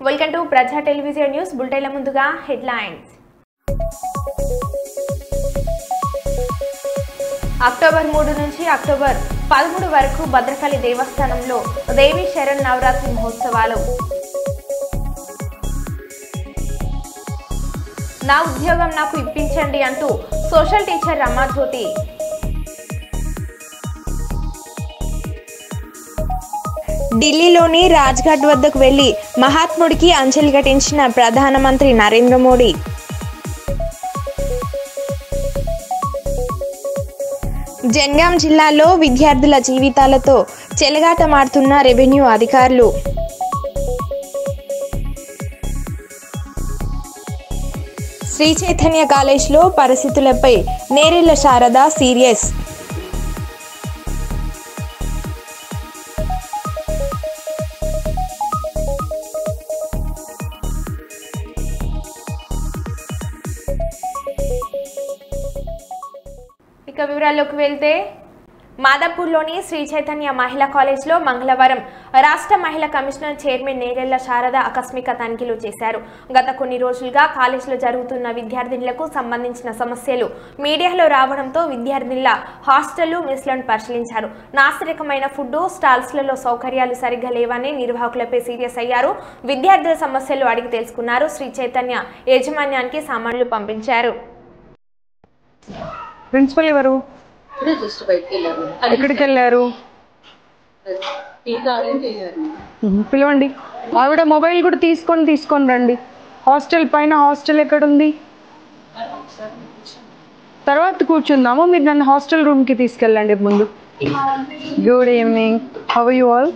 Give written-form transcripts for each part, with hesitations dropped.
Welcome to ప్రజా television news బులెటిన్ల ముందుగా headlines. October 3 నుంచి అక్టోబర్ 13 వరకు భద్రకాళి దేవస్థానంలో దేవి శరణ్ నవరాత్రి మహోత్సవాలు. నా ఉద్యోగం నాకు ఇప్పించండి అంటూ సోషల్ టీచర్ రమాజ్యోతి. ఢిల్లీలోని రాజ్ఘాట్ వద్దకు వెళ్లి మహాత్ముడికి అంజలి ఘటించిన ప్రధానమంత్రి నరేంద్ర మోడీ. జనగాం జిల్లాలో విద్యార్థుల జీవితాలతో చెలగాటమాడుతున్న రెవెన్యూ అధికారులు. శ్రీ చైతన్య కాలేజ్లో పరిస్థితులపై నేరెళ్ల శారద సీరియస్. ఇక వివరాల్లోకి వెళ్తే మాదాపూర్లోని శ్రీ చైతన్య మహిళా కాలేజ్లో మంగళవారం రాష్ట్ర మహిళా కమిషనర్ చైర్మన్ నేరెళ్ల శారద ఆకస్మిక తనిఖీలు చేశారు. గత కొన్ని రోజులుగా కాలేజ్లో జరుగుతున్న విద్యార్థినులకు సంబంధించిన సమస్యలు మీడియాలో రావడంతో విద్యార్థినుల హాస్టళ్లు మెస్లను పరిశీలించారు. నాసిరకమైన ఫుడ్ స్టాల్స్లలో సౌకర్యాలు సరిగ్గా లేవని నిర్వాహకులపై సీరియస్ అయ్యారు. విద్యార్థుల సమస్యలు అడిగి తెలుసుకున్నారు. శ్రీ చైతన్య యాజమాన్యానికి సామాన్లు పంపించారు. ప్రిన్సిపల్ ఎవరు? ఎక్కడికి వెళ్ళారు? పిలవండి. ఆవిడ మొబైల్ కూడా తీసుకొని రండి. హాస్టల్ పైన హాస్టల్ ఎక్కడుంది? తర్వాత కూర్చుందాము. మీరు నన్ను హాస్టల్ రూమ్కి తీసుకెళ్ళండి ముందు. Good evening. How are you all?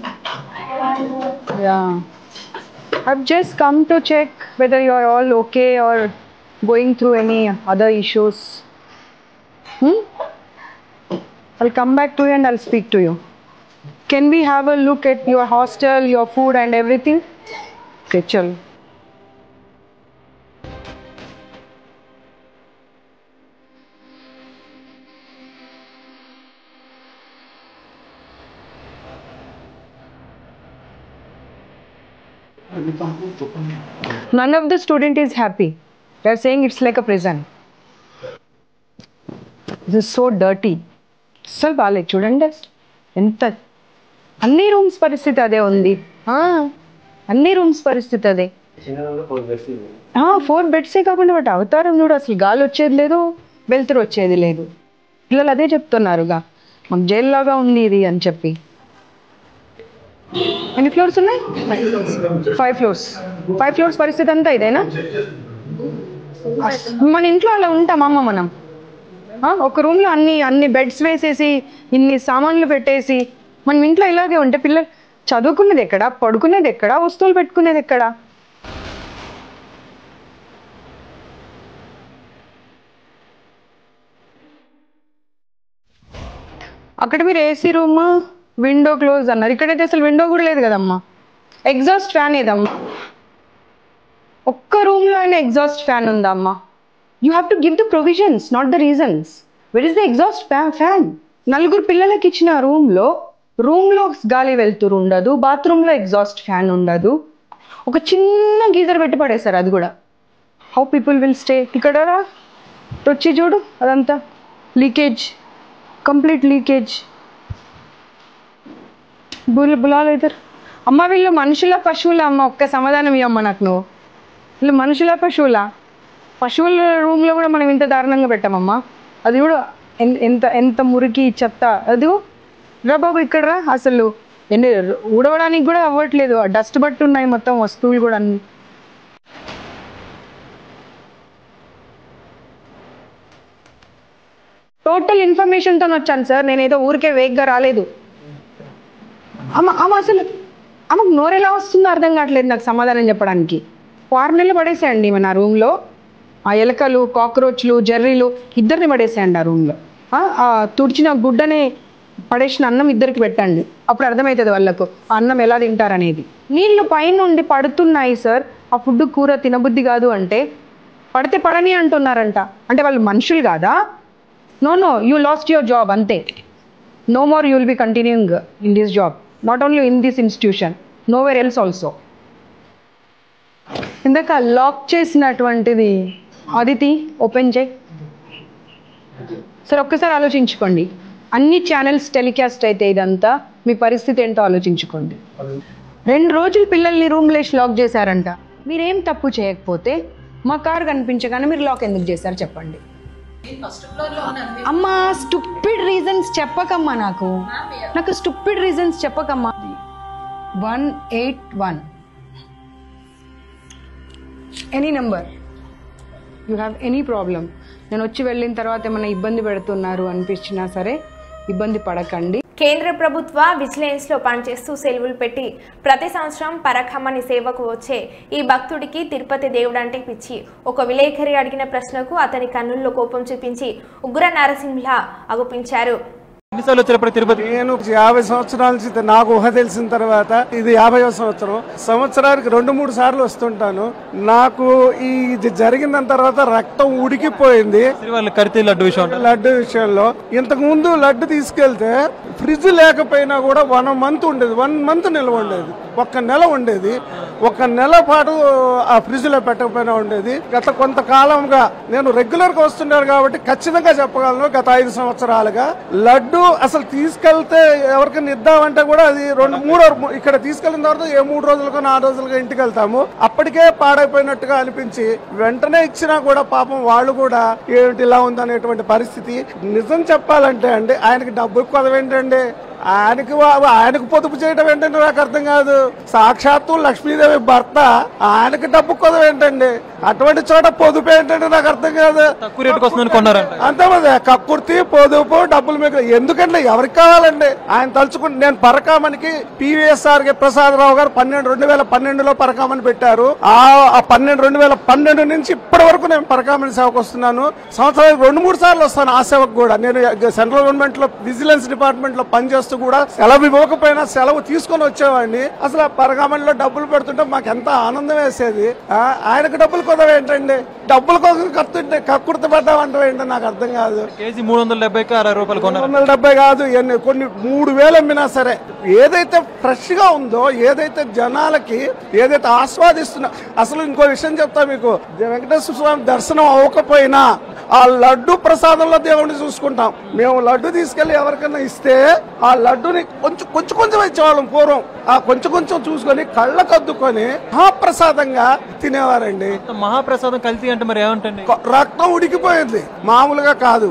I've just come to check whether you are all okay or going through any other issues. I'll come back to you and I'll speak to you. Can we have a look at your hostel, your food and everything? Okay, chalo. None of the student is happy. They are saying it's like a prison. This is so dirty. అసలు బాగాలేదు చూడండి. ఎంత అన్ని rooms పరిస్థితి అదే ఉంది. అన్ని rooms పరిస్థితి అదే. 4 బెడ్సే కాకుండా వాటి అవతారం చూడు. అసలు గాలి వచ్చేది లేదు, వెలుతురు వచ్చేది లేదు. పిల్లలు అదే చెప్తున్నారుగా, మాకు జైల్లాగా ఉంది ఇది అని చెప్పి. ఎన్ని ఫ్లోర్స్ ఉన్నాయి? 5 ఫ్లోర్స్. 5 ఫ్లోర్స్ పరిస్థితి అంతా ఇదేనా? మన ఇంట్లో అలా ఉంటామమ్మ మనం. ఒక రూమ్లో అన్ని బెడ్స్ వేసేసి ఇన్ని సామాన్లు పెట్టేసి మనం ఇంట్లో ఇలాగే ఉంటే పిల్లలు చదువుకునేది ఎక్కడ, పడుకునేది ఎక్కడ, వస్తువులు పెట్టుకునేది ఎక్కడ? అక్కడ మీరు ఏసీ రూమ్, విండో క్లోజ్ అన్నారు. ఇక్కడైతే అసలు విండో కూడా లేదు కదమ్మా. ఎగ్జాస్ట్ ఫ్యాన్ ఏదమ్మా? ఒక్క రూమ్లో అయినా ఎగ్జాస్ట్ ఫ్యాన్ ఉందా అమ్మా? You have to give the provisions, not the reasons. Where is the exhaust fan? నలుగురు పిల్లలకి ఇచ్చిన రూమ్లో గాలి వెళ్తురు ఉండదు, బాత్రూంలో ఎగ్జాస్ట్ ఫ్యాన్ ఉండదు, ఒక చిన్న గీజర్ పెట్టి పడేస్తారు. అది కూడా హౌ పీపుల్ విల్ స్టే? ఇక్కడ వచ్చి చూడు, అదంతా లీకేజ్, కంప్లీట్ లీకేజ్. బులాలు ఇద్దరు. అమ్మ వీళ్ళు మనుషుల పశువుల అమ్మ? ఒక్క సమాధానం ఇవ్వమ్మ నాకు నువ్వు. వీళ్ళు మనుషుల పశువులా? పశువుల రూమ్లో కూడా మనం ఇంత దారుణంగా పెట్టామమ్మా. అది కూడా ఎంత మురికి చెత్త. అది రా బాబు ఇక్కడ రా. అసలు ఊడవడానికి కూడా అవ్వట్లేదు. డస్ట్ బట్టి ఉన్నాయి మొత్తం వస్తువులు కూడా అన్ని. టోటల్ ఇన్ఫర్మేషన్తో వచ్చాను సార్. నేను ఏదో ఊరికే వేగ్గా రాలేదు. అమ్మ అసలు ఆమెకు నోరెలా వస్తుందో అర్థం కావట్లేదు నాకు సమాధానం చెప్పడానికి. 6 నెలలు పడేసేయండి మన రూమ్లో. ఆ ఎలకలు, కాక్రోచ్లు, జర్రీలు ఇద్దరిని పడేసేయండి ఆ రూమ్లో. తుడిచిన గుడ్డనే పడేసిన అన్నం ఇద్దరికి పెట్టండి. అప్పుడు అర్థమవుతుంది వాళ్ళకు ఆ అన్నం ఎలా తింటారనేది. నీళ్ళు పైనుండి పడుతున్నాయి సార్. ఆ ఫుడ్ కూర తినబుద్ధి కాదు అంటే పడితే పడని అంటున్నారంట. అంటే వాళ్ళు మనుషులు కాదా? No, you lost your job అంతే. No more you will be continuing in this job. Not only in this institution, nowhere else also. ఇందాక లాక్ చేసినటువంటిది అదితి ఓపెన్ చేయి. సరే ఒక్కసారి ఆలోచించుకోండి, అన్ని ఛానల్స్ టెలికాస్ట్ అయితే ఇదంతా మీ పరిస్థితి ఏంటో ఆలోచించుకోండి. 2 రోజులు పిల్లల్ని రూమ్లో వేసి లాక్ చేశారంట. మీరేం తప్పు చేయకపోతే మా కారు కనిపించగానే మీరు లాక్ ఎందుకు చేశారు చెప్పండి. అమ్మా స్టూపిడ్ రీజన్స్ చెప్పకమ్మా, నాకు స్టూపిడ్ రీజన్స్ చెప్పకమ్మా. 181 any number, you have any problem. నేను వచ్చి వెళ్ళిన తర్వాత ఏమైనా ఇబ్బంది పెడుతున్నారు అనిపించినా సరే ఇబ్బంది పడకండి. కేంద్ర ప్రభుత్వ విజిలెన్స్ లో పనిచేస్తూ సెలవులు పెట్టి ప్రతి సంవత్సరం పరఖమ్మని సేవకు వచ్చే ఈ భక్తుడికి తిరుపతి దేవుడంటే పిచ్చి. ఒక విలేకరి అడిగిన ప్రశ్నకు అతని కన్నుల్లో కోపం చూపించి ఉగ్ర నరసింహ అగుపించారు. తిరుపతి నేను 50 సంవత్సరాల నుంచి నాకు ఊహ తెలిసిన తర్వాత ఇది 50వ సంవత్సరం. సంవత్సరానికి 2-3 సార్లు వస్తుంటాను. నాకు ఇది జరిగిన తర్వాత రక్తం ఉడికిపోయింది లడ్డు విషయంలో. ఇంతకు ముందు లడ్డు తీసుకెళ్తే ఫ్రిడ్జ్ లేకపోయినా కూడా 1 మంత్ ఉండేది, 1 మంత్ నిల్వ ఉండేది, 1 నెల ఉండేది. 1 నెల పాటు ఆ ఫ్రిడ్జ్ లో పెట్టకపోయినా ఉండేది. గత కొంతకాలంగా నేను రెగ్యులర్ గా వస్తున్నాను కాబట్టి ఖచ్చితంగా చెప్పగలను, గత 5 సంవత్సరాలుగా లడ్డు అసలు తీసుకెళ్తే ఎవరికైనా ఇద్దామంటే కూడా అది 2-3 ఇక్కడ తీసుకెళ్లిన తర్వాత 3 రోజులకో 4 రోజులుగా ఇంటికి వెళ్తాము. అప్పటికే పాడైపోయినట్టుగా అనిపించి వెంటనే ఇచ్చినా కూడా పాపం వాళ్ళు కూడా ఏమిటి ఇలా ఉందనేటువంటి పరిస్థితి. నిజం చెప్పాలంటే అండి, ఆయనకి డబ్బు కొదవేంటండి, ఆయనకు పొదుపు చేయడం ఏంటంటే నాకు అర్థం కాదు. సాక్షాత్తు లక్ష్మీదేవి భర్త, ఆయనకి డబ్బు కొదవ ఏంటండి, అటువంటి చోట పొదుపు ఏంటంటే నాకు అర్థం కాదు. అంతేమంది కక్కుర్తి పొదుపు డబ్బులు మీకు ఎందుకండి, ఎవరికి కావాలండి. ఆయన తలుచుకుంటే నేను పరకామనికి PVSR ప్రసాదరావు గారు 2012లో పరకామని పెట్టారు. ఆ 2012 నుంచి ఇప్పటి వరకు నేను పరకామని సేవకు వస్తున్నాను. సంవత్సరానికి 2-3 సార్లు వస్తాను ఆ సేవకు కూడా. నేను సెంట్రల్ గవర్నమెంట్ లో విజిలెన్స్ డిపార్ట్మెంట్ లో పనిచేస్తూ కూడా సెలవు ఇవ్వకపోయినా సెలవు తీసుకొని వచ్చేవాడిని. అసలు పరకామణిలో డబ్బులు పెడుతుంటే మాకు ఎంత ఆనందం వేసేది. ఆయనకు డబ్బులు కొదవ ఏంటండి, డబ్బుల కోసం కడుతుంటే కక్కుర్తి పడ్డామంటే ఏంటో నాకు అర్థం కాదు. కేజీ 370 రూపాయలు 370 కాదు, కొన్ని 3000 అమ్మినా సరే ఏదైతే ఫ్రెష్ గా ఉందో, ఏదైతే జనాలకి ఏదైతే ఆస్వాదిస్తున్నా. అసలు ఇంకో విషయం చెప్తా మీకు, వెంకటేశ్వర స్వామి దర్శనం అవ్వకపోయినా ఆ లడ్డు ప్రసాదంలో దేవుడిని చూసుకుంటాం. మేము లడ్డు తీసుకెళ్లి ఎవరికైనా ఇస్తే ఆ లడ్డుని కొంచెం ఇచ్చేవాళ్ళం పూర్వం. ఆ కొంచెం చూసుకొని కళ్ళకద్దుకొని మహాప్రసాదంగా తినేవారండి. మహాప్రసాదం కలిసి అంటే మరి ఏమంటండి, రక్తం ఉడికిపోయింది, మామూలుగా కాదు.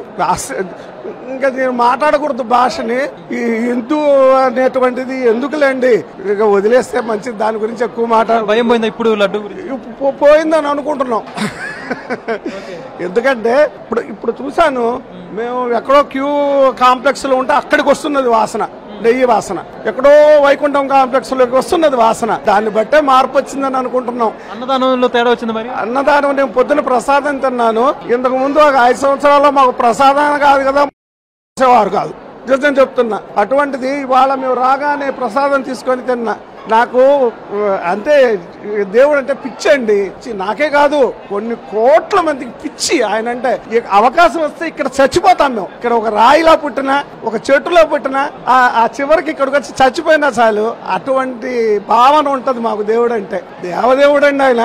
ఇంకా నేను మాట్లాడకూడదు భాషని. ఈ హిందూ అనేటువంటిది ఎందుకులేండి, ఇక వదిలేస్తే మంచిది, దాని గురించి ఎక్కువ మాట్లాడ. భయం పోయిందా ఇప్పుడు లడ్డు పోయిందని అనుకుంటున్నాం. ఎందుకంటే ఇప్పుడు చూసాను, మేము ఎక్కడో క్యూ కాంప్లెక్స్ లో ఉంటే అక్కడికి వస్తున్నది వాసన, నెయ్యి వాసన. ఎక్కడో వైకుంఠం కాంప్లెక్స్ లోకి వస్తున్నది వాసన. దాన్ని బట్టే మార్పు వచ్చిందని అనుకుంటున్నాం. అన్నదానంలో తేడా వచ్చింది మరి. అన్నదానం నేను పొద్దున ప్రసాదం తిన్నాను. ఇంతకు ముందు ఒక 5 సంవత్సరాల్లో మాకు ప్రసాదం కాదు కదా, వారు కాదు, నిజం చెప్తున్నా. అటువంటిది ఇవాళ మేము రాగానే ప్రసాదం తీసుకొని తిన్నా. నాకు అంతే, దేవుడు అంటే పిచ్చి అండి. నాకే కాదు, కొన్ని కోట్ల మందికి పిచ్చి ఆయన అంటే. అవకాశం వస్తే ఇక్కడ చచ్చిపోతాం మేము. ఇక్కడ ఒక రాయిలా పుట్టినా, ఒక చెట్టులో పుట్టినా, ఆ చివరికి ఇక్కడికి వచ్చి చచ్చిపోయినా చాలు, అటువంటి భావన ఉంటది మాకు దేవుడు అంటే. దేవదేవుడు అండి ఆయన.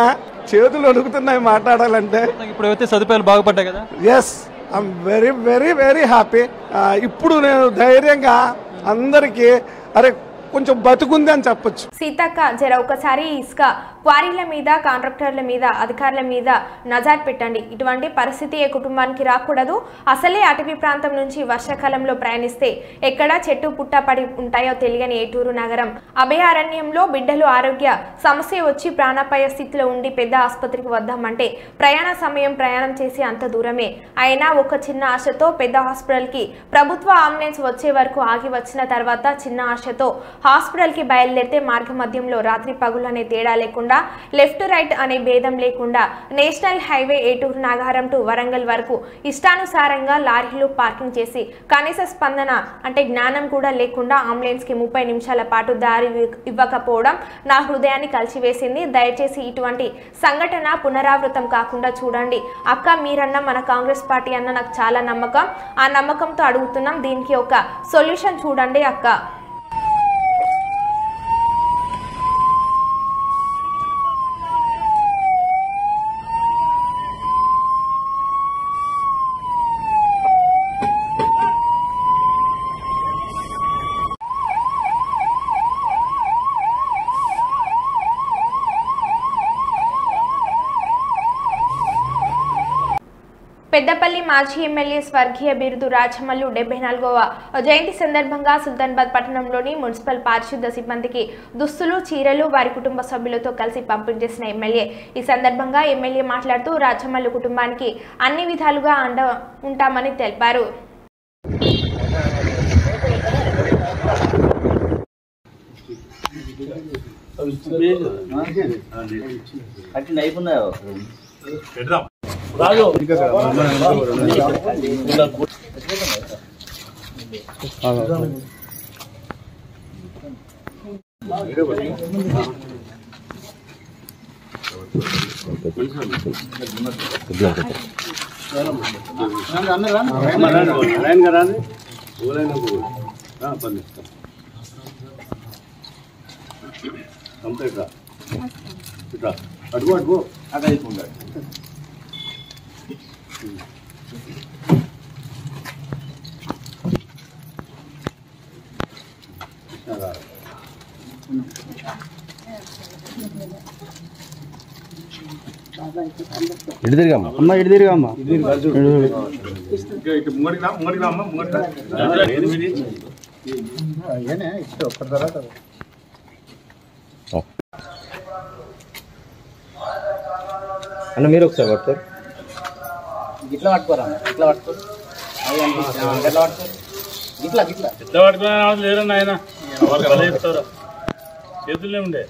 చేతులు అడుగుతున్నాయి మాట్లాడాలంటే. ఇప్పుడు అయితే సదుపాయాలు బాగుపడ్డాయి కదా. Yes, I'm very very very happy. ఇప్పుడు నేను ధైర్యంగా అందరికీ అరే కొంచెం బతుకుంది అని చెప్పొచ్చు. సీతక్క జర ఒకసారి ఇసుక క్వారీల మీద, కాంట్రాక్టర్ల మీద, అధికారుల మీద నజర్ పెట్టండి. ఇటువంటి పరిస్థితి ఏ కుటుంబానికి రాకూడదు. అసలే అటవీ ప్రాంతం నుంచి వర్షాకాలంలో ప్రయాణిస్తే ఎక్కడ చెట్టు పుట్ట పడి ఉంటాయో తెలియని ఏటూరు నగరం అభయారణ్యంలో బిడ్డలు ఆరోగ్య సమస్య వచ్చి ప్రాణాపాయ స్థితిలో ఉండి పెద్ద ఆసుపత్రికి వద్దామంటే ప్రయాణ సమయం ప్రయాణం చేసి అంత దూరమే. అయినా ఒక చిన్న ఆశతో పెద్ద హాస్పిటల్కి ప్రభుత్వ అంబులెన్స్ వచ్చే వరకు ఆగి వచ్చిన తర్వాత చిన్న ఆశతో హాస్పిటల్కి బయలుదేరితే మార్గ మధ్యంలో రాత్రి పగులు అనే తేడా లేకుండా, లెఫ్ట్ రైట్ అనే భేదం లేకుండా national highway Eturu Nagaram to Warangal వరకు ఇష్టానుసారంగా లారీలు పార్కింగ్ చేసి కనీస స్పందన అంటే జ్ఞానం కూడా లేకుండా అంబులెన్స్ కి 30 నిమిషాల పాటు దారి ఇవ్వకపోవడం నా హృదయాన్ని కలిసివేసింది. దయచేసి ఇటువంటి సంఘటన పునరావృతం కాకుండా చూడండి. అక్క మీరన్న మన కాంగ్రెస్ పార్టీ అన్న నాకు చాలా నమ్మకం. ఆ నమ్మకంతో అడుగుతున్నాం, దీనికి ఒక సొల్యూషన్ చూడండి అక్క. పెద్దపల్లి మాజీ ఎమ్మెల్యే స్వర్గీయ బిరుదు రాచమల్లు 74వ జయంతి సందర్భంగా సుల్తానాబాద్ పట్టణంలోని మున్సిపల్ పారిశుద్ధ సిబ్బందికి దుస్తులు, చీరలు వారి కుటుంబ సభ్యులతో కలిసి పంపిణీ చేసిన ఎమ్మెల్యే. ఈ సందర్భంగా ఎమ్మెల్యే మాట్లాడుతూ రాచమల్లు కుటుంబానికి అన్ని విధాలుగా అండ ఉంటామని తెలిపారు. అడుగు అక్కడ అయిపోయింది. ఇటు తిరిగమ్మా అమ్మ, ఇటు తిరిగమ్మా, ఒక్క తర్వాత అన్న మీరు ఒకసారి పట్టుకోరు, ఇట్లా పట్టుకోరా, ఇట్లా పట్టుకోరు, ఇట్లా పట్టుకోరు, ఇట్లా ఇట్లా ఇట్లా పట్టుకునే లేరన్న ఆయన చేతుల్లో ఉండే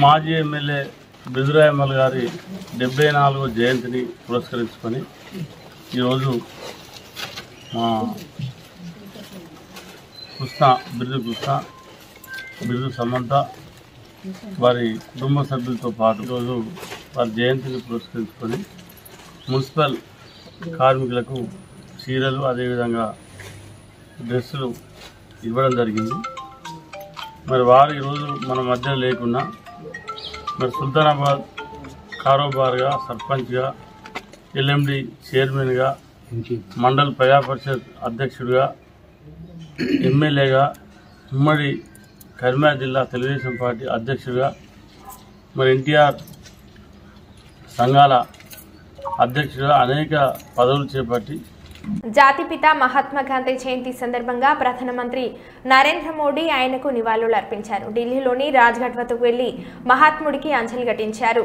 మాజీ ఎమ్మెల్యే బిదురాయమల్ గారి 74వ జయంతిని పురస్కరించుకొని ఈరోజు మా కృష్ణ బిరుదు సమంత వారి కుటుంబ సభ్యులతో పాటు ఈరోజు వారి జయంతిని పురస్కరించుకొని మున్సిపల్ కార్మికులకు చీరలు అదేవిధంగా డ్రెస్సులు ఇవ్వడం జరిగింది. మరి వారు ఈరోజు మన మధ్య లేకుండా మరి సుల్తానాబాద్ కారోబార్గా, సర్పంచ్గా, ఎల్ఎండి చైర్మన్గా, మండల్ ప్రజా పరిషత్ అధ్యక్షుడిగా, ఎమ్మెల్యేగా, ఉమ్మడి కరీంనగర్ జిల్లా తెలుగుదేశం పార్టీ అధ్యక్షుడిగా, మరి ఎన్టీఆర్ సంఘాల అధ్యక్షుడిగా అనేక పదవులు చేపట్టి జాతిపిత మహాత్మా గాంధీ జయంతి సందర్భంగా ప్రధానమంత్రి నరేంద్ర మోడీ ఆయనకు నివాళులు అర్పించారు. ఢిల్లీలోని రాజ్ఘాట్ వద్దకు వెళ్లి మహాత్ముడికి అంజలి ఘటించారు.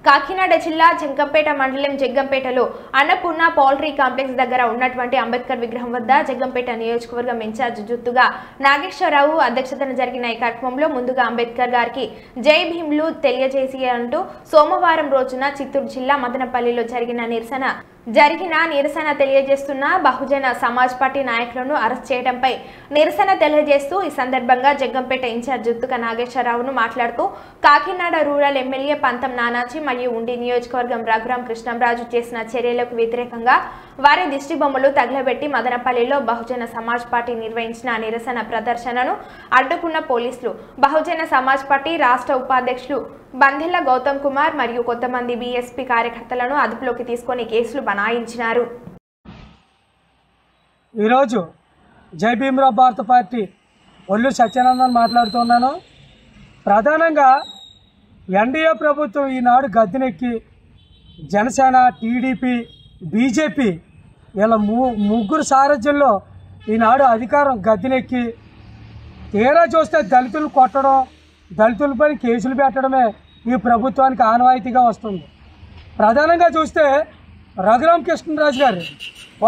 కాకినాడ జిల్లా జగ్గంపేట మండలం జగ్గంపేటలో అన్నపూర్ణ పౌల్ట్రీ కాంప్లెక్స్ దగ్గర ఉన్నటువంటి అంబేద్కర్ విగ్రహం వద్ద జగ్గంపేట నియోజకవర్గం ఇన్ఛార్జ్ జుత్తుగా నాగేశ్వరరావు అధ్యక్షతన జరిగిన ఈ కార్యక్రమంలో ముందుగా అంబేద్కర్ గారికి జై భీమ్లు తెలియజేసి అంటూ సోమవారం రోజున చిత్తూరు జిల్లా మదనపల్లిలో జరిగిన నిరసన తెలియజేస్తున్న బహుజన సమాజ్ పార్టీ నాయకులను అరెస్ట్ చేయడంపై నిరసన తెలియజేస్తూ ఈ సందర్భంగా జగ్గంపేట ఇన్ఛార్జ్ జుత్తుక నాగేశ్వరరావును మాట్లాడుతూ కాకినాడ రూరల్ ఎమ్మెల్యే పంతం నానాజీ మరియు ఉండి నియోజకవర్గం రఘురాం కృష్ణంరాజు చేసిన చర్యలకు వ్యతిరేకంగా వారి దిష్టి బొమ్మలు తగలబెట్టి మదనపల్లిలో బహుజన సమాజ్ పార్టీ నిర్వహించిన నిరసన ప్రదర్శనను అడ్డుకున్న పోలీసులు బహుజన సమాజ్ పార్టీ రాష్ట్ర ఉపాధ్యక్షులు బందెల్ల గౌతమ్ కుమార్ మరియు కొంతమంది బీఎస్పీ కార్యకర్తలను అదుపులోకి తీసుకొని కేసులు బనాయించినారు. ఈరోజు జై భీమ్రావ్ భారత పార్టీ ఒల్లు సత్యానందన్ మాట్లాడుతున్నాను. ప్రధానంగా ఎన్డీఏ ప్రభుత్వం ఈనాడు గద్దెనెక్కి జనసేన, టీడీపీ, బీజేపీ ఇలా ముగ్గురు సారథ్యంలో ఈనాడు అధికారం గద్దెనెక్కి తీరా చూస్తే దళితులు కొట్టడం, దళితులపై కేసులు పెట్టడమే ఈ ప్రభుత్వానికి ఆనవాయితీగా వస్తుంది. ప్రధానంగా చూస్తే రఘురామ కృష్ణరాజు గారు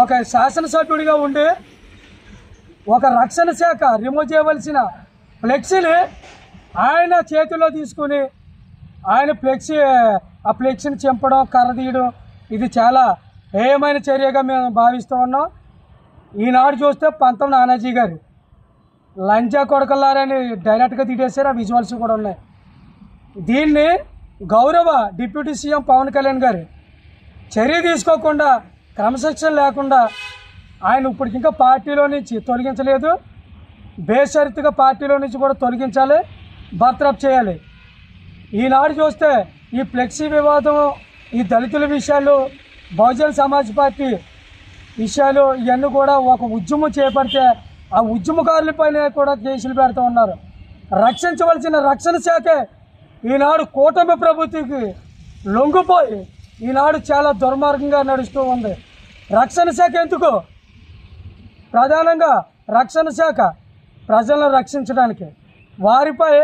ఒక శాసనసభ్యుడిగా ఉండి ఒక రక్షణ శాఖ రిమూవ్ చేయవలసిన ఫ్లెక్సీని ఆయన చేతిలో తీసుకుని ఆయన ఆ ఫ్లెక్సీని చింపడం, కర్రదీయడం ఇది చాలా హేయమైన చర్యగా మేము భావిస్తూ ఉన్నాం. ఈనాడు చూస్తే పంతం నానాజీ గారు లంచా కొడకల్లారని డైరెక్ట్గా తిట్టేశారు. ఆ విజువల్స్ కూడా ఉన్నాయి. దీన్ని గౌరవ డిప్యూటీ సీఎం పవన్ కళ్యాణ్ గారు చర్య తీసుకోకుండా, క్రమశిక్షణ లేకుండా ఆయన ఇప్పటికి ఇంకా పార్టీలో నుంచి తొలగించలేదు. బేషరతుగా పార్టీలో నుంచి కూడా తొలగించాలి, బర్తరఫ్ చేయాలి. ఈనాడు చూస్తే ఈ ఫ్లెక్సీ వివాదం, ఈ దళితుల విషయాలు, బహుజన సమాజ్ పార్టీ విషయాలు ఇవన్నీ కూడా ఒక ఉద్యమం చేపడితే ఆ ఉద్యమకారులపైన కూడా కేసులు పెడుతూ ఉన్నారు. రక్షించవలసిన రక్షణ శాఖే ఈనాడు కూటమి ప్రభుత్వకి లొంగిపోయి ఈనాడు చాలా దుర్మార్గంగా నడుస్తూ ఉంది. రక్షణ శాఖ ఎందుకు? ప్రధానంగా రక్షణ శాఖ ప్రజలను రక్షించడానికి, వారిపై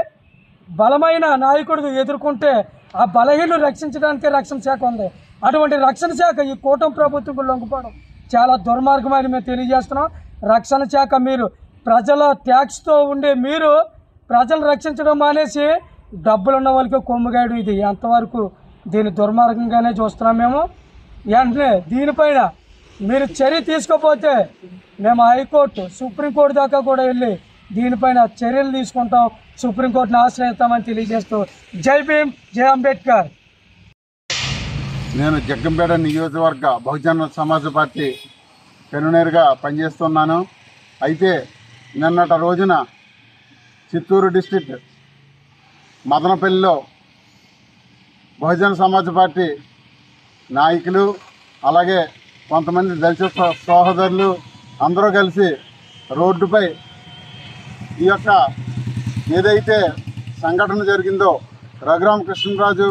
బలమైన నాయకుడు ఎదుర్కొంటే ఆ బలహీనలు రక్షించడానికే రక్షణ శాఖ ఉంది. అటువంటి రక్షణ శాఖ ఈ కూటమి ప్రభుత్వం లొంగిపోవడం చాలా దుర్మార్గమని మేము తెలియజేస్తున్నాం. రక్షణ శాఖ మీరు ప్రజల ట్యాక్స్తో ఉండే మీరు ప్రజలు రక్షించడం మానేసి డబ్బులున్న వాళ్ళకి కొమ్ముగాయడం, ఇది ఎంతవరకు దీన్ని దుర్మార్గంగానే చూస్తున్నాం మేము. వెంటనే దీనిపైన మీరు చర్య తీసుకోకపోతే మేము హైకోర్టు, సుప్రీంకోర్టు దాకా కూడా వెళ్ళి దీనిపైన చర్యలు తీసుకుంటాం, సుప్రీంకోర్టును ఆశ్రయిస్తామని తెలియజేస్తూ జై భీమ్, జై అంబేద్కర్. నేను జగ్గంపేట నియోజకవర్గ బహుజన సమాజ్ పార్టీ కన్వీనర్గా పనిచేస్తున్నాను. అయితే నిన్నటి రోజున చిత్తూరు డిస్ట్రిక్ట్ మదనపల్లిలో బహుజన సమాజ్ పార్టీ నాయకులు అలాగే కొంతమంది దళిత సహోదరులు అందరూ కలిసి రోడ్డుపై ఈ యొక్క ఏదైతే సంఘటన జరిగిందో, రఘురామ కృష్ణరాజు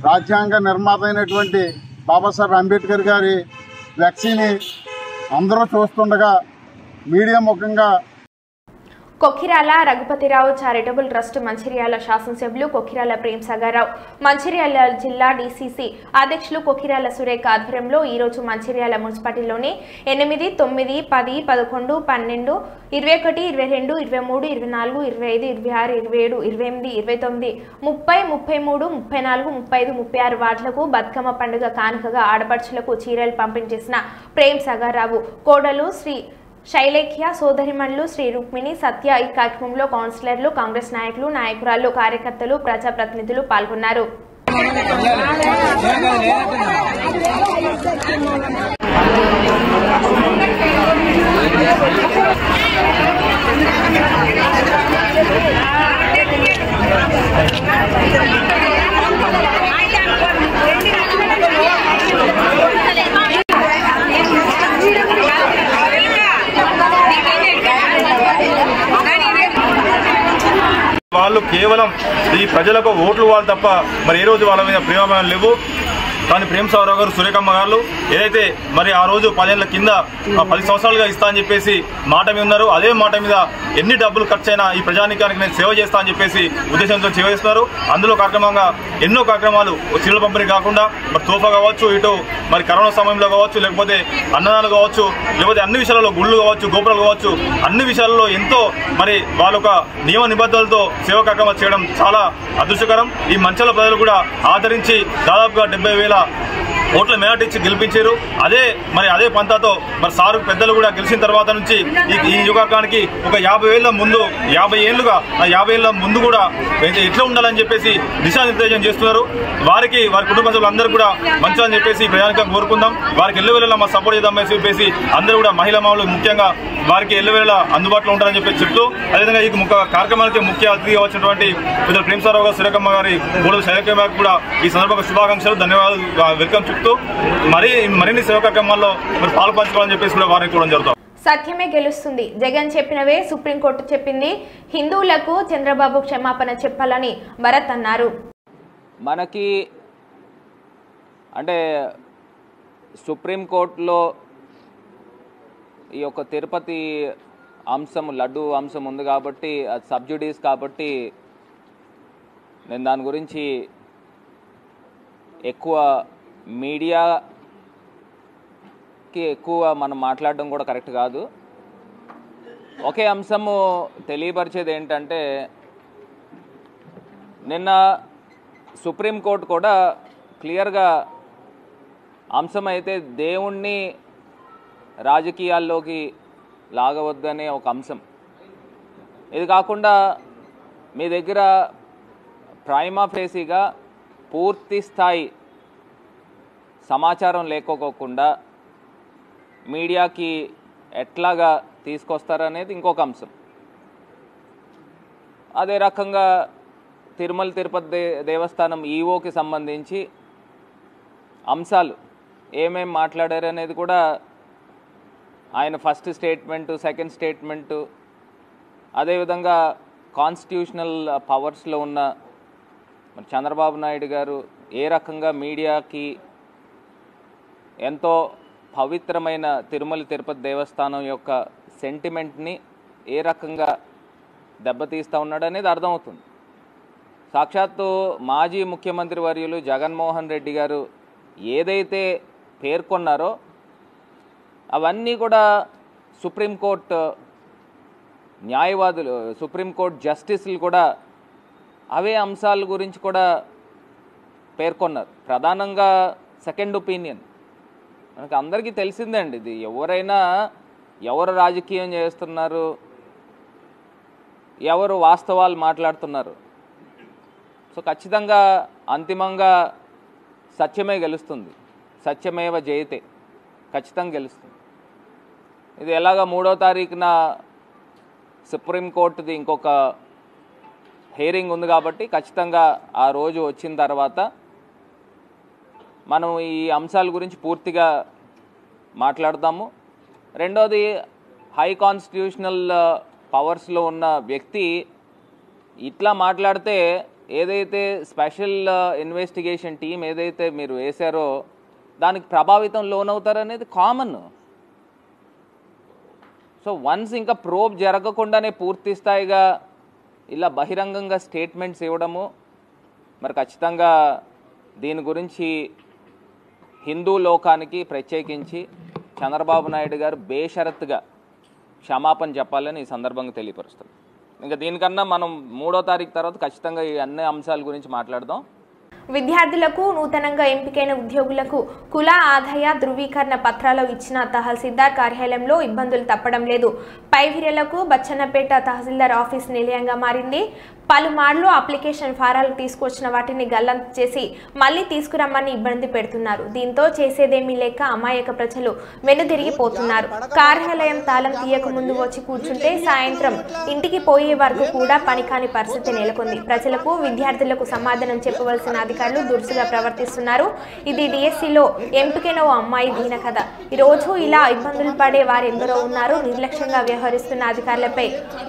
రాజ్యాంగ నిర్మాత అయినటువంటి బాబాసాహెబ్ అంబేద్కర్ గారి ఫ్లెక్సీని అందరూ చూస్తుండగా మీడియా ముఖంగా కొక్కిరాల రఘుపతిరావు చారిటబుల్ ట్రస్ట్ మంచిర్యాల శాసనసభ్యులు కొక్కిరాల ప్రేమ్ సాగర్రావు, మంచిర్యాల జిల్లా డీసీసీ అధ్యక్షులు కొక్కిరాల సురేఖ ఆధ్వర్యంలో ఈరోజు మంచిర్యాల మున్సిపాలిటీలోని 8, 9, 10, 11, 12, 21, 22, 23, 24, 25, 26, 27, 28, 29, 30, 33, 34, 35, 36 వార్డులకు బతుకమ్మ పండుగ కానుకగా ఆడపడుచులకు చీరలు పంపిణీ చేసిన ప్రేమ్ సాగర్రావు కోడలు శ్రీ శైలేఖ్య, సోదరిమణులు శ్రీ రుక్మిణి, సత్య ఈ కార్యక్రమంలో కౌన్సిలర్లు, కాంగ్రెస్ నాయకులు, నాయకురాలు, కార్యకర్తలు, ప్రజాప్రతినిధులు పాల్గొన్నారు. వాళ్ళు కేవలం ఈ ప్రజలకు ఓట్లు వాళ్ళు తప్ప మరి ఏ రోజు వాళ్ళ మీద ప్రేమాభిమానాలు లేవు. కానీ ప్రేమ్ సాగర్రావు గారు, సురేఖమ్మ గారు ఏదైతే మరి ఆ రోజు 10 ఏళ్ల కింద 10 సంవత్సరాలుగా ఇస్తా అని చెప్పేసి మాట మీద ఉన్నారు. అదే మాట మీద ఎన్ని డబ్బులు ఖర్చైనా ఈ ప్రజానికానికి నేను సేవ చేస్తా అని చెప్పేసి ఉద్దేశంతో సేవ చేస్తున్నారు. అందులో కార్యక్రమంగా ఎన్నో కార్యక్రమాలు చీరల పంపిణీ కాకుండా మరి తోఫా కావచ్చు, ఇటు మరి కరోనా సమయంలో కావచ్చు, లేకపోతే అన్నదానాలు కావచ్చు, లేకపోతే అన్ని విషయాలలో గుళ్ళు కావచ్చు, గోపురాలు కావచ్చు, అన్ని విషయాలలో ఎంతో మరి వాళ్ళ ఒక నియమ నిబద్ధతలతో సేవా కార్యక్రమాలు చేయడం చాలా అదృష్టకరం. ఈ మంచాల ప్రజలు కూడా ఆదరించి దాదాపుగా 70,000 ఓట్ల మేరటి ఇచ్చి గెలిపించారు. అదే పంతాతో మరి సారు పెద్దలు కూడా గెలిచిన తర్వాత నుంచి ఈ యుగానికి ఒక 50 ఏళ్ల ముందు 50 ఏళ్లుగా 50 ఏళ్ల ముందు కూడా ఎట్లా ఉండాలని చెప్పేసి దిశానిర్దేశం చేస్తున్నారు. వారికి వారి కుటుంబ సభ్యులందరూ కూడా మంచిదని చెప్పేసి ప్రజానికం కోరుకుందాం. వారికి ఎల్లవేళలా మా సపోర్ట్ చేద్దామని చెప్పేసి అందరూ కూడా మహిళా మామూలు ముఖ్యంగా వారికి ఎల్లవేళలా అందుబాటులో ఉంటారని చెప్పేసి చెప్తూ, అదేవిధంగా ఈ కార్యక్రమానికి ముఖ్య అతిథిగా వచ్చినటువంటి పెద్దలు ప్రేమ్ సాగర్రావు గారు, సురేఖమ్మ గారి కోడలు శైలేఖ్య కూడా ఈ సందర్భంగా శుభాకాంక్షలు, ధన్యవాదాలు, వెల్కమ్ చెప్తూ మరిన్ని సేవా కార్యక్రమాల్లో మరి పాలు పంచుకోవాలని చెప్పేసి కూడా వారిని కూడా జరుగుతాం. సత్యమే గెలుస్తుంది. జగన్ చెప్పినవే సుప్రీంకోర్టు చెప్పింది. హిందువులకు చంద్రబాబు క్షమాపణ చెప్పాలని భరత్ అన్నారు. మనకి అంటే సుప్రీంకోర్టులో ఈ యొక్క తిరుపతి అంశం, లడ్డు అంశం ఉంది కాబట్టి అది సబ్జుడీస్ కాబట్టి నేను దాని గురించి ఎక్కువ మీడియాకి ఎక్కువ మనం మాట్లాడడం కూడా కరెక్ట్ కాదు. ఒకే అంశము తెలియపరిచేది ఏంటంటే, నిన్న సుప్రీంకోర్టు కూడా క్లియర్గా అంశం అయితే దేవుణ్ణి రాజకీయాల్లోకి లాగవద్దనే ఒక అంశం. ఇది కాకుండా మీ దగ్గర ప్రైమా ఫేసీగా పూర్తి స్థాయి సమాచారం లేకపోకుండా మీడియాకి ఎట్లాగా తీసుకొస్తారనేది ఇంకొక అంశం. అదే రకంగా తిరుమల తిరుపతి దేవస్థానం ఈవోకి సంబంధించి అంశాలు ఏమేం మాట్లాడారు అనేది కూడా ఆయన ఫస్ట్ స్టేట్మెంటు, సెకండ్ స్టేట్మెంటు, అదేవిధంగా కాన్స్టిట్యూషనల్ పవర్స్లో ఉన్న మరి చంద్రబాబు నాయుడు గారు ఏ రకంగా మీడియాకి ఎంతో పవిత్రమైన తిరుమల తిరుపతి దేవస్థానం యొక్క సెంటిమెంట్ని ఏ రకంగా దెబ్బతీస్తూ ఉన్నాడు అనేది అర్థమవుతుంది. సాక్షాత్తు మాజీ ముఖ్యమంత్రి వర్యులు జగన్మోహన్ రెడ్డి గారు ఏదైతే పేర్కొన్నారో అవన్నీ కూడా సుప్రీంకోర్టు న్యాయవాదులు, సుప్రీంకోర్టు జస్టిస్లు కూడా అవే అంశాల గురించి కూడా పేర్కొన్నారు. ప్రధానంగా సెకండ్ ఒపీనియన్ మనకు అందరికీ తెలిసిందే అండి. ఇది ఎవరైనా ఎవరు రాజకీయం చేస్తున్నారు, ఎవరు వాస్తవాలు మాట్లాడుతున్నారు, సో ఖచ్చితంగా అంతిమంగా సత్యమే గెలుస్తుంది. సత్యమేవ జయతే, ఖచ్చితంగా గెలుస్తుంది. ఇది ఎలాగా 3వ తారీఖున సుప్రీంకోర్టుది ఇంకొక హియరింగ్ ఉంది కాబట్టి ఖచ్చితంగా ఆ రోజు వచ్చిన తర్వాత మనం ఈ అంశాల గురించి పూర్తిగా మాట్లాడదాము. రెండోది, హై కాన్స్టిట్యూషనల్ పవర్స్లో ఉన్న వ్యక్తి ఇట్లా మాట్లాడితే ఏదైతే స్పెషల్ ఇన్వెస్టిగేషన్ టీం ఏదైతే మీరు వేశారో దానికి ప్రభావితం లోనవుతారనేది కామన్. సో వన్స్ ఇంకా ప్రోబ్ జరగకుండానే పూర్తి స్థాయిగా ఇలా బహిరంగంగా స్టేట్మెంట్స్ ఇవ్వడము, మరి ఖచ్చితంగా దీని గురించి హిందూ లోకానికి ప్రత్యేకించి చంద్రబాబు నాయుడు గారు బేషరత్తుగా క్షమాపణ చెప్పాలని ఈ సందర్భంగా తెలియపరుస్తాం. ఇంకా దీనికన్నా మనం 3వ తారీఖు తర్వాత ఖచ్చితంగా ఈ అన్ని అంశాల గురించి మాట్లాడదాం. విద్యార్థులకు నూతనంగా ఎంపికైన ఉద్యోగులకు కుల ఆదాయ ధృవీకరణ పత్రాలు ఇచ్చిన తహసీల్దార్ కార్యాలయంలో ఇబ్బందులు తప్పడం లేదు. పైవిర్యలకు బచ్చన్నపేట తహసీల్దార్ ఆఫీస్ నిలయంగా మారింది. పలుమార్లు అప్లికేషన్ ఫారాలు తీసుకొచ్చిన వాటిని గల్లంతు చేసి మళ్లీ తీసుకురమ్మని ఇబ్బంది పెడుతున్నారు. దీంతో చేసేదేమీ లేక అమాయక ప్రజలు వెనుదిరిగిపోతున్నారు. కార్యాలయం తాళం తీయక ముందు వచ్చి కూర్చుంటే సాయంత్రం ఇంటికి పోయే వరకు కూడా పనికాని పరిస్థితి నెలకొంది. ప్రజలకు విద్యార్థులకు సమాధానం చెప్పవలసిన అధికారులు దురుసుగా ప్రవర్తిస్తున్నారు. ఇది డిఎస్సిలో ఎంపికైన ఓ అమ్మాయి దీన కథ. ఈ రోజు ఇలా ఇబ్బందులు పడే వారెందరో ఉన్నారు. నిర్లక్ష్యంగా వ్యవహరిస్తున్న అధికారులపై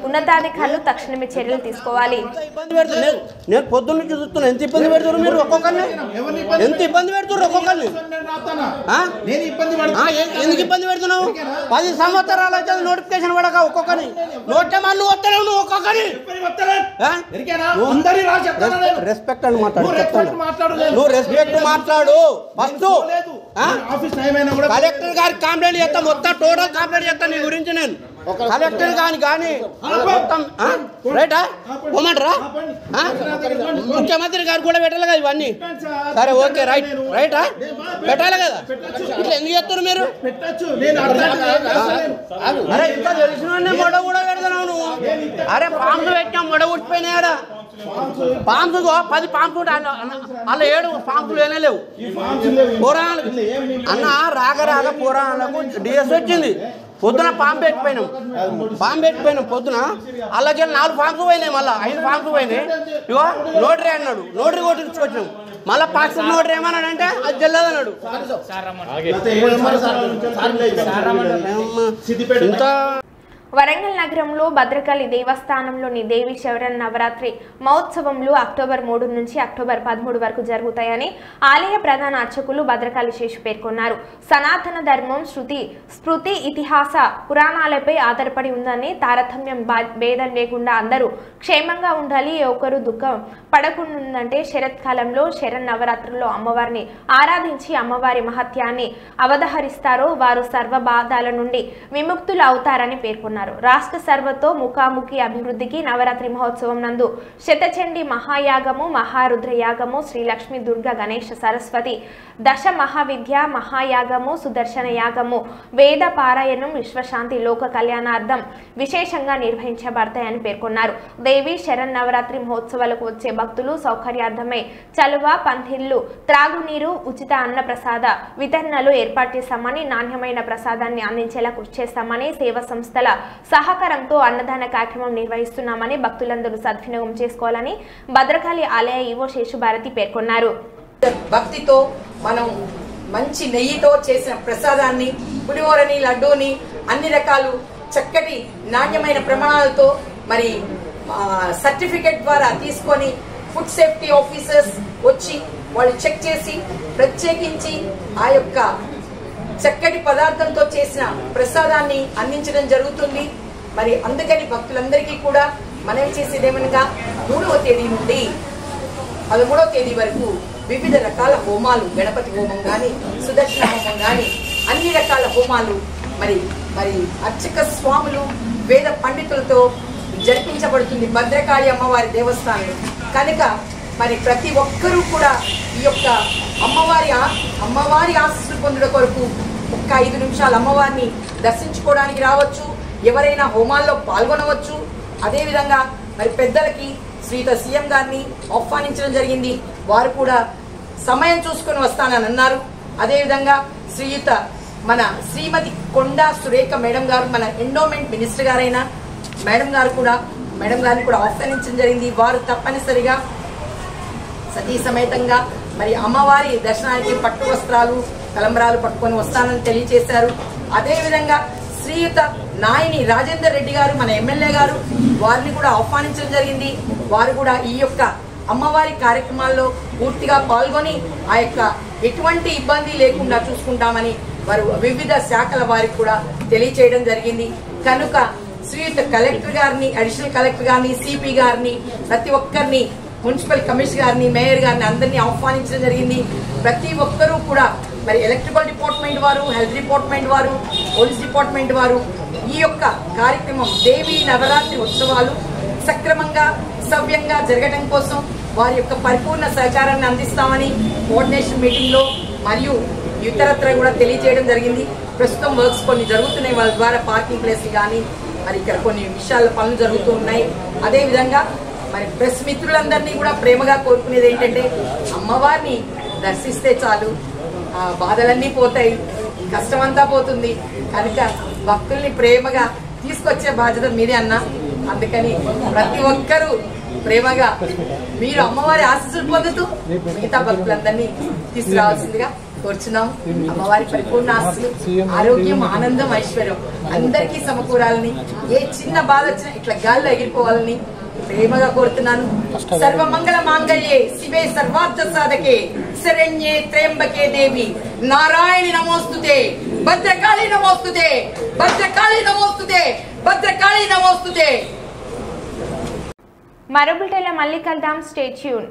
ఉన్నతాధికారులు తక్షణమే చర్యలు తీసుకోవాలి. నేను పొద్దున్న నుంచి చూస్తున్నా ఎంత ఇబ్బంది పెడుతున్నారు మీరు ఒక్కొక్కరిని, ఎంత ఇబ్బంది పెడుతున్నారు ఒక్కొక్కరిని. ఎందుకు ఇబ్బంది పెడుతున్నావు? 10 సంవత్సరాలు అయితే నోటిఫికేషన్ పడక ఒక్కొక్కరిని నోటమాలు వస్తలేవు నువ్వు ఒక్కొక్కరి. రెస్పెక్ట్ అని మాట్లాడు, నువ్వు రెస్పెక్ట్ మాట్లాడు. ఫస్ట్ కలెక్టర్ గారికి కంప్లైంట్ చేస్తా, మొత్తం టోటల్ కంప్లైంట్ చేస్తాను నీ గురించి. నేను కలెక్టర్ కానీ మొత్తం రైటా పోమంటారా? ముఖ్యమంత్రి గారు కూడా పెట్టాలి కదా ఇవన్నీ. సరే ఓకే రైట్ రైటా పెట్టాలి కదా. ఇట్లా ఎందుకు చేస్తారు మీరు? అరే ఇంకా తెలిసిన మొడ కూడా పెడతావు నువ్వు. అరే పాంపులు పెట్టినా మొడ ఉట్టిపోయినాయాడా? పాంపు 10 పాంపులు అలా 7 పాంపులు ఏనేలేవు. పురాణాలకు అన్న రాగ పురాణాలకు డిఎస్ వచ్చింది. పొద్దున పాంపు పెట్టిపోయినాం పొద్దున. అలాగే 4 పాంపు పోయినాయి, మళ్ళీ 5 పాంపు పోయినాయి. ఇగో నోటరీ అన్నాడు, నోటరీ కొట్టించుకొచ్చాం. మళ్ళీ పాస్టర్ నోటరీ ఏమన్నాడంటే అది చెల్లదు అన్నాడు. ఇంత వరంగల్ నగరంలో భద్రకాళి దేవస్థానంలోని దేవి శరన్న నవరాత్రి మహోత్సవంలు అక్టోబర్ 3 నుంచి అక్టోబర్ 13 వరకు జరుగుతాయని ఆలయ ప్రధాన అర్చకులు భద్రకాళి శేషు పేర్కొన్నారు. సనాతన ధర్మం స్మృతి ఇతిహాస పురాణాలపై ఆధారపడి ఉందని, తారతమ్యం భేదం లేకుండా అందరూ క్షేమంగా ఉండాలి, ఏ ఒక్కరు దుఃఖం పడకుండాంటే శరత్కాలంలో శరన్నవరాత్రుల్లో అమ్మవారిని ఆరాధించి అమ్మవారి మహత్యాన్ని అవధహరిస్తారో వారు సర్వ బాధల నుండి విముక్తులు అవుతారని పేర్కొన్నారు. రాష్ట్ర సర్వతో ముఖాముఖి అభివృద్ధికి నవరాత్రి మహోత్సవం నందు శతచండి మహాయాగము, మహారుద్ర యాగము, శ్రీ లక్ష్మీ దుర్గ గణేష సరస్వతి దశ మహావిద్య మహాయాగము, సుదర్శన యాగము, వేద పారాయణం, విశ్వశాంతి లోక కళ్యాణార్థం విశేషంగా నిర్వహించబడతాయని పేర్కొన్నారు. దేవి శరన్నవరాత్రి మహోత్సవాలకు వచ్చే భక్తులు సౌకర్యార్థమై చలువ, పందిళ్లు, త్రాగునీరు, ఉచిత అన్న ప్రసాద వితరణలు ఏర్పాటు చేస్తామని, నాణ్యమైన ప్రసాదాన్ని అందించేలా కృషి చేస్తామని, సేవా సంస్థల సహకారంతో అన్నదాన కార్యక్రమం నిర్వహిస్తున్నామని, భక్తులందరూ సద్వినియోగం చేసుకోవాలని భద్రకాళి ఆలయ ఈవో శేషుభారతి పేర్కొన్నారు. భక్తితో మనం మంచి నెయ్యితో చేసిన ప్రసాదాన్ని, పులిహోరని, లడ్డూని అన్ని రకాలు చక్కటి నాణ్యమైన ప్రమాణాలతో మరి సర్టిఫికెట్ ద్వారా తీసుకొని ఫుడ్ సేఫ్టీ ఆఫీసర్స్ వచ్చి వాళ్ళు చెక్ చేసి ప్రత్యేకించి ఆ యొక్క చక్కటి పదార్థంతో చేసిన ప్రసాదాన్ని అందించడం జరుగుతుంది. మరి అందుకని భక్తులందరికీ కూడా మనం చేసేదేమనగా 3వ తేదీ నుండి 13వ తేదీ వరకు వివిధ రకాల హోమాలు, గణపతి హోమం గాని, సుదర్శన హోమం గాని అన్ని రకాల హోమాలు మరి మరి అర్చక స్వాములు, వేద పండితులతో జరిపించబడుతుంది భద్రకాళి అమ్మవారి దేవస్థానం కనుక మరి ప్రతి ఒక్కరూ కూడా ఈ యొక్క అమ్మవారి ఆశీస్సులు పొందడం కొరకు ఒక్క 5 నిమిషాలు అమ్మవారిని దర్శించుకోవడానికి రావచ్చు. ఎవరైనా హోమాల్లో పాల్గొనవచ్చు. అదేవిధంగా మరి పెద్దలకి శ్రీయుత సీఎం గారిని ఆహ్వానించడం జరిగింది. వారు కూడా సమయం చూసుకొని వస్తానని అన్నారు. అదేవిధంగా శ్రీయుత మన శ్రీమతి కొండా సురేఖ మేడం గారు, మన ఎండోమెంట్ మినిస్టర్ గారైన మేడం గారిని కూడా ఆహ్వానించడం జరిగింది. వారు తప్పనిసరిగా సతీ సమేతంగా మరి అమ్మవారి దర్శనానికి పట్టు వస్త్రాలు, తలంబ్రాలు పట్టుకొని వస్తానని తెలియజేశారు. అదేవిధంగా శ్రీయుత నాయని రాజేందర్ రెడ్డి గారు, మన ఎమ్మెల్యే గారు, వారిని కూడా ఆహ్వానించడం జరిగింది. వారు కూడా ఈ యొక్క అమ్మవారి కార్యక్రమాల్లో పూర్తిగా పాల్గొని ఆ యొక్క ఎటువంటి ఇబ్బంది లేకుండా చూసుకుంటామని వారు వివిధ శాఖల వారికి కూడా తెలియచేయడం జరిగింది. కనుక శ్రీయుత కలెక్టర్ గారిని, అడిషనల్ కలెక్టర్ గారిని, సిపి గారిని, ప్రతి ఒక్కరిని, మున్సిపల్ కమిషనర్ గారిని, మేయర్ గారిని అందరినీ ఆహ్వానించడం జరిగింది. ప్రతి ఒక్కరూ కూడా మరి ఎలక్ట్రికల్ డిపార్ట్మెంట్ వారు, హెల్త్ డిపార్ట్మెంట్ వారు, పోలీస్ డిపార్ట్మెంట్ వారు ఈ యొక్క కార్యక్రమం దేవి నవరాత్రి ఉత్సవాలు సక్రమంగా సవ్యంగా జరగడం కోసం వారి యొక్క పరిపూర్ణ సహకారాన్ని అందిస్తామని కోఆర్డినేషన్ మీటింగ్ లో మరియు ఇతరత్ర కూడా తెలియజేయడం జరిగింది. ప్రస్తుతం వర్క్స్ కొన్ని జరుగుతున్నాయి. వాళ్ళ ద్వారా పార్కింగ్ ప్లేస్ కానీ మరి ఇక్కడ కొన్ని విషయాల పనులు జరుగుతూ ఉన్నాయి. అదేవిధంగా మరి ప్రెస్ మిత్రులందరినీ కూడా ప్రేమగా కోరుకునేది ఏంటంటే అమ్మవారిని దర్శిస్తే చాలు, బాధలన్నీ పోతాయి, కష్టమంతా పోతుంది. కనుక భక్తుల్ని ప్రేమగా తీసుకొచ్చే బాధ్యత మీదే అన్నా. అందుకని ప్రతి ఒక్కరూ ప్రేమగా మీరు అమ్మవారి ఆశీస్సులు పొందుతూ మిగతా భక్తులందరినీ తీసుకురావాల్సిందిగా కోరుచున్నాం. అమ్మవారి పరిపూర్ణ ఆశీస్సులు, ఆరోగ్యం, ఆనందం, ఐశ్వర్యం అందరికీ సమకూరాలని, ఏ చిన్న బాధ వచ్చినా ఇట్లా గాల్లో ఎగిరిపోవాలని ప్రేమగా కోరుతున్నాను. సర్వమంగళ మాంగళ్యే శివే సర్వార్థ సాధకే శరణ్యే త్ర్యంబకే దేవి నారాయణి నమోస్తుతే, భద్రకాళి నమోస్తుతే, భద్రకాళి నమోస్తుతే, భద్రకాళి నమోస్తుతే. మరో బులెటిన్లో మళ్ళీ కలుద్దాం. Stay tune.